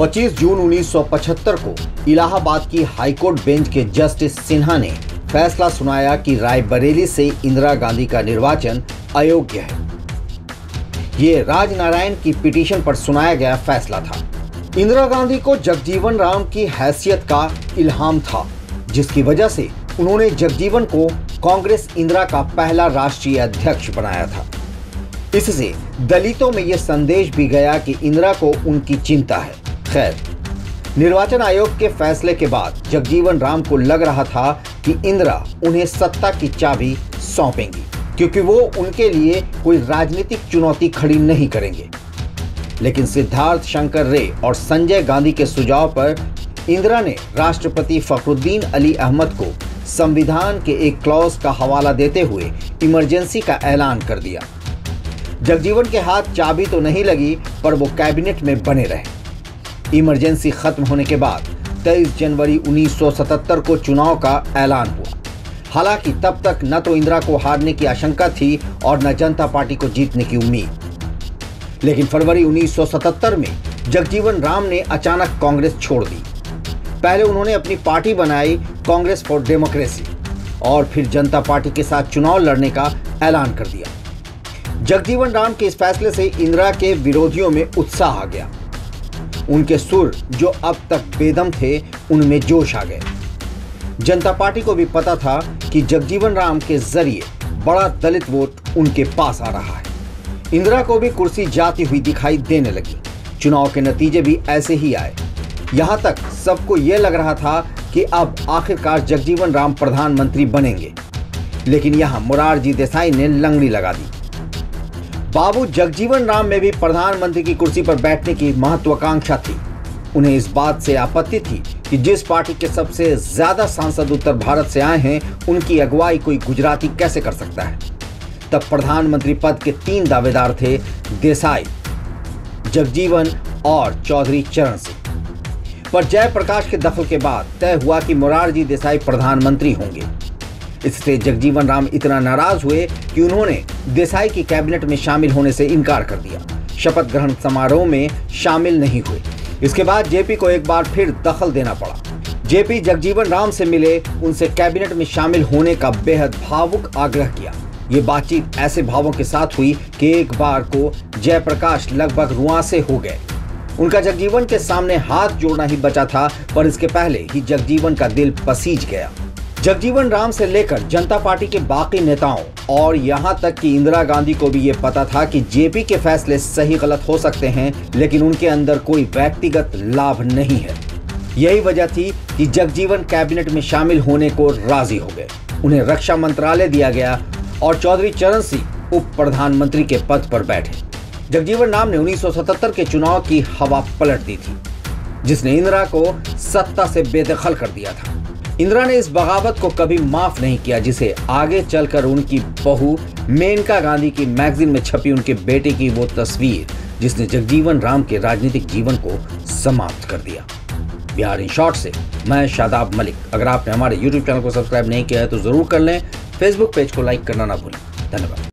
25 जून 1975 को इलाहाबाद की high court bench के जस्टिस सिन्हा ने फैसला सुनाया कि रायबरेली से इंदिरा गांधी का निर्वाचन अयोग्य है। ये राजनारायण की पिटीशन पर सुनाया गया फैसला था। इंदिरा गांधी को जगजीवन राम की हैसियत का इल्हाम था, जिसकी वजह से उन्होंने जगजीवन को कांग्रेस इंदिरा का पहला राष्ट्रीय अध्यक्ष बनाया था। इससे दलितों में यह संदेश भी गया कि इंदिरा को उनकी चिंता है। खैर, निर्वाचन आयोग के फैसले के बाद जगजीवन राम को लग रहा था कि इंदिरा उन्हें सत्ता की चाबी सौंपेंगी, क्योंकि वो उनके लिए कोई राजनीतिक चुनौती खड़ी नहीं करेंगे। लेकिन सिद्धार्थ शंकर रे और संजय गांधी के सुझाव पर इंदिरा ने राष्ट्रपति फखरुद्दीन अली अहमद को संविधान के एक क्लॉज का हवाला देते हुए इमरजेंसी का ऐलान कर दिया। जगजीवन के हाथ चाबी तो नहीं लगी, पर वो कैबिनेट में बने रहे। इमरजेंसी खत्म होने के बाद 23 जनवरी 1977 को चुनाव का ऐलान हुआ। हालांकि तब तक न तो इंदिरा को हारने की आशंका थी और न जनता पार्टी को जीतने की उम्मीद। लेकिन फरवरी 1977 में जगजीवन राम ने अचानक कांग्रेस छोड़ दी। पहले उन्होंने अपनी पार्टी बनाई कांग्रेस फॉर डेमोक्रेसी और फिर जनता पार्टी के साथ चुनाव लड़ने का ऐलान कर दिया। जगजीवन राम के इस फैसले से इंदिरा के विरोधियों में उत्साह आ गया। उनके सुर जो अब तक बेदम थे, उनमें जोश आ गए। जनता पार्टी को भी पता था कि जगजीवन राम के जरिए बड़ा दलित वोट उनके पास आ रहा है। इंदिरा को भी कुर्सी जाती हुई दिखाई देने लगी। चुनाव के नतीजे भी ऐसे ही आए। यहां तक सबको यह लग रहा था कि अब आखिरकार जगजीवन राम प्रधानमंत्री बनेंगे। लेकिन यहां मोरारजी देसाई ने लंगड़ी लगा दी। बाबू जगजीवन राम में भी प्रधानमंत्री की कुर्सी पर बैठने की महत्वाकांक्षा थी। उन्हें इस बात से आपत्ति थी कि जिस पार्टी के सबसे ज्यादा सांसद उत्तर भारत से आए हैं, उनकी अगुवाई कोई गुजराती कैसे कर सकता है। तब प्रधानमंत्री पद के 3 दावेदार थे, देसाई, जगजीवन और चौधरी चरण सिंह। पर जयप्रकाश के दखल के बाद तय हुआ कि मोरारजी देसाई प्रधानमंत्री होंगे। इससे जगजीवन राम इतना नाराज हुए कि उन्होंने देसाई की कैबिनेट में शामिल होने से इनकार कर दिया। शपथ ग्रहण समारोह में शामिल नहीं हुए। इसके बाद जेपी को एक बार फिर दखल देना पड़ा। जेपी जगजीवन राम से मिले, उनसे कैबिनेट में शामिल होने का बेहद भावुक आग्रह किया। ये बातचीत ऐसे भावों के साथ हुई कि एक बार को जयप्रकाश लगभग रुआंसे हो गए। उनका जगजीवन के सामने हाथ जोड़ना ही बचा था, पर इसके पहले ही जगजीवन का दिल पसीज गया। जगजीवन राम से लेकर जनता पार्टी के बाकी नेताओं और यहां तक कि इंदिरा गांधी को भी यह पता था कि जेपी के फैसले सही गलत हो सकते हैं, लेकिन उनके अंदर कोई व्यक्तिगत लाभ नहीं है। यही वजह थी कि जगजीवन कैबिनेट में शामिल होने को राजी हो गए। उन्हें रक्षा मंत्रालय दिया गया और चौधरी चरण सिंह उप प्रधानमंत्री के पद पर बैठे। जगजीवन राम ने 1977 के चुनाव की हवा पलट दी थी, जिसने इंदिरा को सत्ता से बेदखल कर दिया था। इंदिरा ने इस बगावत को कभी माफ नहीं किया, जिसे आगे चलकर उनकी बहू मेनका गांधी की मैगजीन में छपी उनके बेटे की वो तस्वीर, जिसने जगजीवन राम के राजनीतिक जीवन को समाप्त कर दिया। बिहार इन शॉर्ट से मैं शादाब मलिक। अगर आपने हमारे YouTube चैनल को सब्सक्राइब नहीं किया है तो जरूर कर लें। फेसबुक पेज को लाइक करना ना भूलें। धन्यवाद।